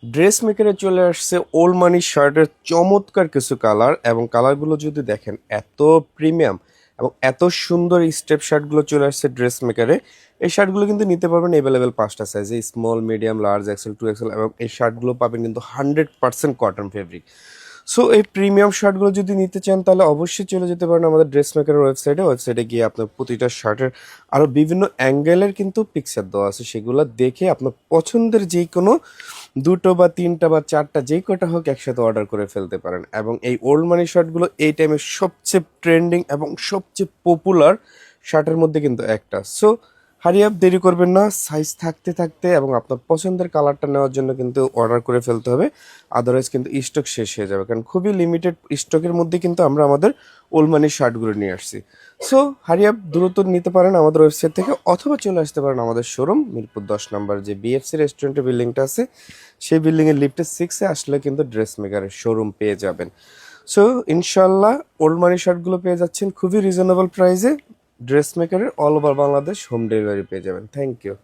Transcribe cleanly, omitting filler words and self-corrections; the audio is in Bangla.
ড্রেস মেকারে চলে আসছে ওল্ড মানি শার্টের চমৎকার কিছু কালার, এবং কালারগুলো যদি দেখেন এত প্রিমিয়াম এবং এত সুন্দর স্টেপ শার্টগুলো চলে আসছে ড্রেস মেকারে। এই শার্টগুলো কিন্তু নিতে পারবেন অ্যাভেলেবেল 5টা সাইজে, small, medium, large, Excel, 2XL, এবং এই শার্টগুলো পাবেন কিন্তু 100% কটন ফেব্রিক। সো এই প্রিমিয়াম শার্টগুলো যদি নিতে চান তাহলে অবশ্যই চলে যেতে পারেন আমাদের ড্রেস মেকারের ওয়েবসাইটে গিয়ে আপনার প্রতিটা শার্টের আরও বিভিন্ন অ্যাঙ্গেলের কিন্তু পিকচার দেওয়া আছে, সেগুলো দেখে আপনার পছন্দের যে কোনো দুটো বা তিনটা বা চারটা যেই কটা হোক একসাথে অর্ডার করে ফেলতে পারেন। এবং এই ওল্ড মানি শার্টগুলো এই টাইমে সবচেয়ে ট্রেন্ডিং এবং সবচেয়ে পপুলার শার্টের মধ্যে কিন্তু একটা। সো হারি আপ, দেরি করবেন না, সাইজ থাকতে থাকতে এবং আপনার পছন্দের কালারটা নেওয়ার জন্য কিন্তু অর্ডার করে ফেলতে হবে, আদারওয়াইজ কিন্তু স্টক শেষ হয়ে যাবে, কারণ খুবই লিমিটেড স্টকের মধ্যে কিন্তু আমরা আমাদের ওল্ড মানি শার্টগুলো নিয়ে আসছি। সো হারি আপ, দ্রুত নিতে পারেন আমাদের ওয়েবসাইট থেকে, অথবা চলে আসতে পারেন আমাদের শোরুম মিরপুর 10 নম্বর যে বিএফসি রেস্টুরেন্টের বিল্ডিংটা আছে, সেই বিল্ডিংয়ের লিফটে 6-এ আসলে কিন্তু ড্রেস মেকারের শোরুম পেয়ে যাবেন। সো ইনশাল্লাহ ওল্ড মানি শার্টগুলো পেয়ে যাচ্ছেন খুবই রিজনেবল প্রাইসে। ড্রেস মেকারের all over Bangladesh home delivery পেয়ে যাবেন। Thank you.